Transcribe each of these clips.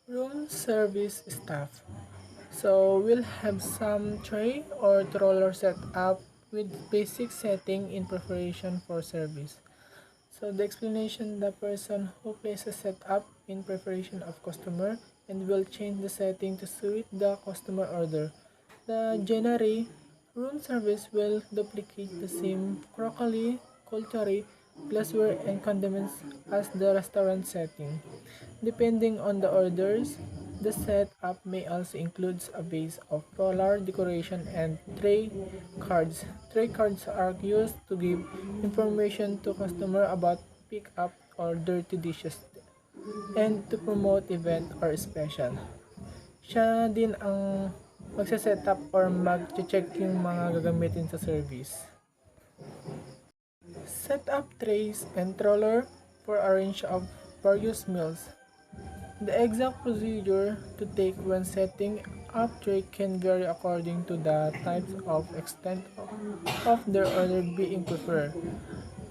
Room service staff. So we'll have some tray or troller set up with basic setting in preparation for service. So the explanation, the person who places setup in preparation of customer and will change the setting to suit the customer order. The January room service will duplicate the same crockery, cutlery, glassware, and condiments as the restaurant setting. Depending on the orders, the setup may also include a base of floral decoration and tray cards. Tray cards are used to give information to customer about pick up or dirty dishes and to promote event or special. Siya din ang magse-setup or mag-check yung mga gagamitin sa service. Set up trays and troller for arrange of various meals. The exact procedure to take when setting up tray can vary according to the types of extent of their order being prepared.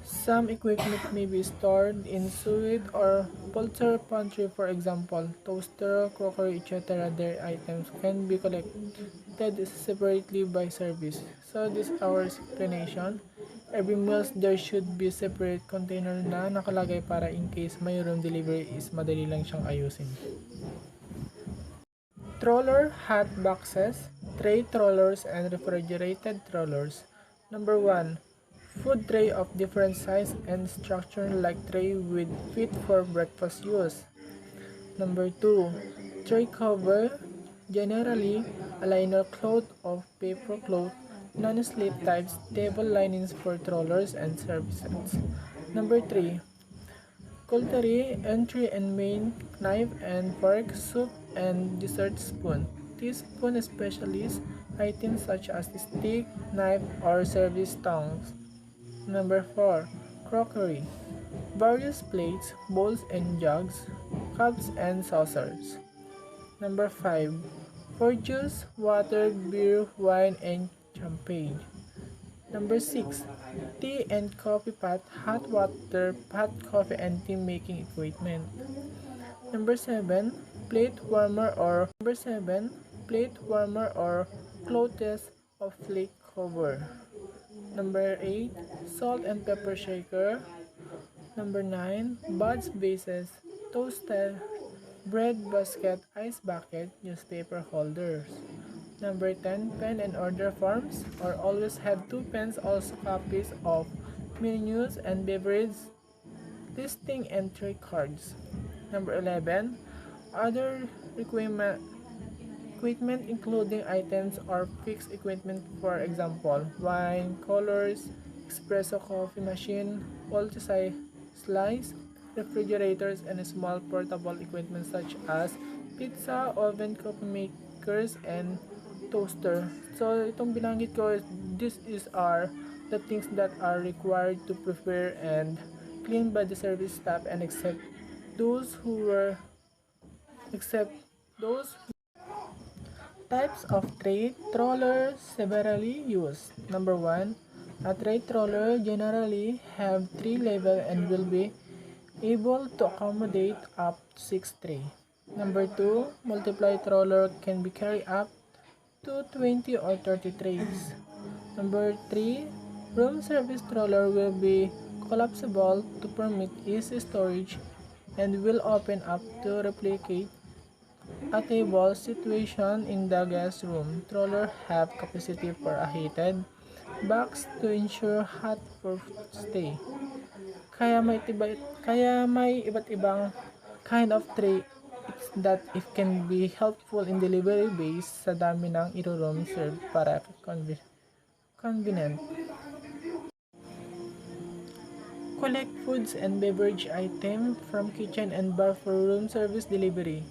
Some equipment may be stored in suite or Pulsar pantry, for example, toaster, crockery, etc. Their items can be collected separately by service. So this is our explanation. Every meals there should be separate container na nakalagay para in case mayroong delivery is madali lang siyang ayusin. Troller hot boxes, tray trollers, and refrigerated trollers. Number 1. Food tray of different size and structure like tray with fit for breakfast use. Number 2. Tray cover, generally a liner cloth of paper cloth, non-slip types, table linings for trollers and services. Number 3. Cutlery, entry and main, knife and fork, soup and dessert spoon. Teaspoon specialist items such as stick, knife, or service tongs. Number 4. Crockery. Various plates, bowls and jugs, cups and saucers. Number 5. For juice, water, beer, wine, and champagne. Number 6. Tea and coffee pot, hot water, hot coffee and tea making equipment. Number 7. Plate warmer or clothes of flake cover. Number 8. Salt and pepper shaker. Number 9. Buds bases, toaster, bread basket, ice bucket, newspaper holders. Number 10. Pen and order forms or always have two pens, also copies of menus and beverage listing and tray cards. Number 11. Other equipment including items or fixed equipment, for example, wine, colors, espresso coffee machine, slice, refrigerators, and small portable equipment such as pizza, oven, coffee makers, and toaster. So, itong binanggit ko, this is are the things that are required to prepare and clean by the service staff and those who were except those types of tray trollers severally used. Number 1. A tray troller generally have 3 levels and will be able to accommodate up to 6 tray. Number 2. Multiply troller can be carried up to 20 or 30 trays. Number 3. Room service troller will be collapsible to permit easy storage and will open up to replicate a table situation in the guest room. Troller have capacity for a heated box to ensure hot for stay. Kaya may iba't ibang kind of tray that it can be helpful in delivery based sa dami ng iro-room serve para convenient. Collect foods and beverage item from kitchen and bar for room service delivery.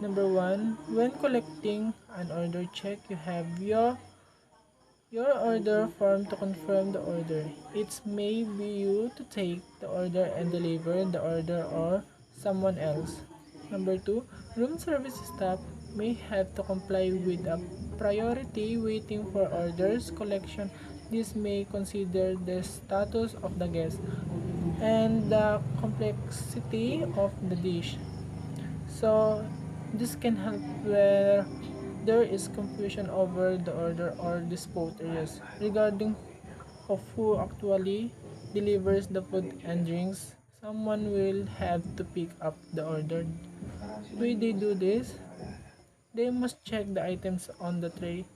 Number 1. When collecting an order, check you have your order form to confirm the order. It may be you to take the order and deliver the order or someone else. Number 2. Room service staff may have to comply with a priority waiting for orders collection. This may consider the status of the guest and the complexity of the dish. So, This can help where there is confusion over the order or dispute areas regarding of who actually delivers the food and drinks. Someone will have to pick up the order. When they do this, they must check the items on the tray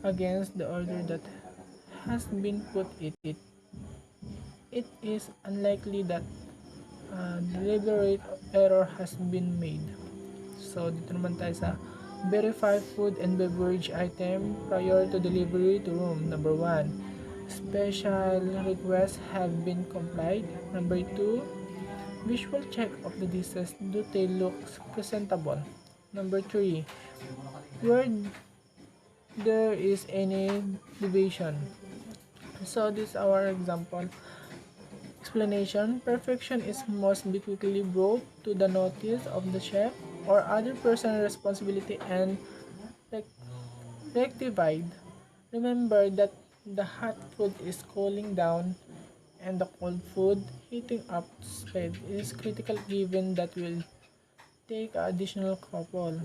against the order that has been put it. It is unlikely that a deliberate error has been made. So, dito naman tayo sa verify food and beverage item prior to delivery to room. Number 1, special requests have been complied. Number 2, visual check of the dishes. Do they look presentable? Number 3, where there is any deviation. So, this is our example. Explanation: perfection is most quickly brought to the notice of the chef or other person responsibility and rec- rectified. Remember that the hot food is cooling down and the cold food heating up speed is critical given that will take an additional couple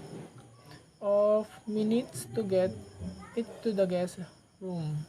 of minutes to get it to the guest room.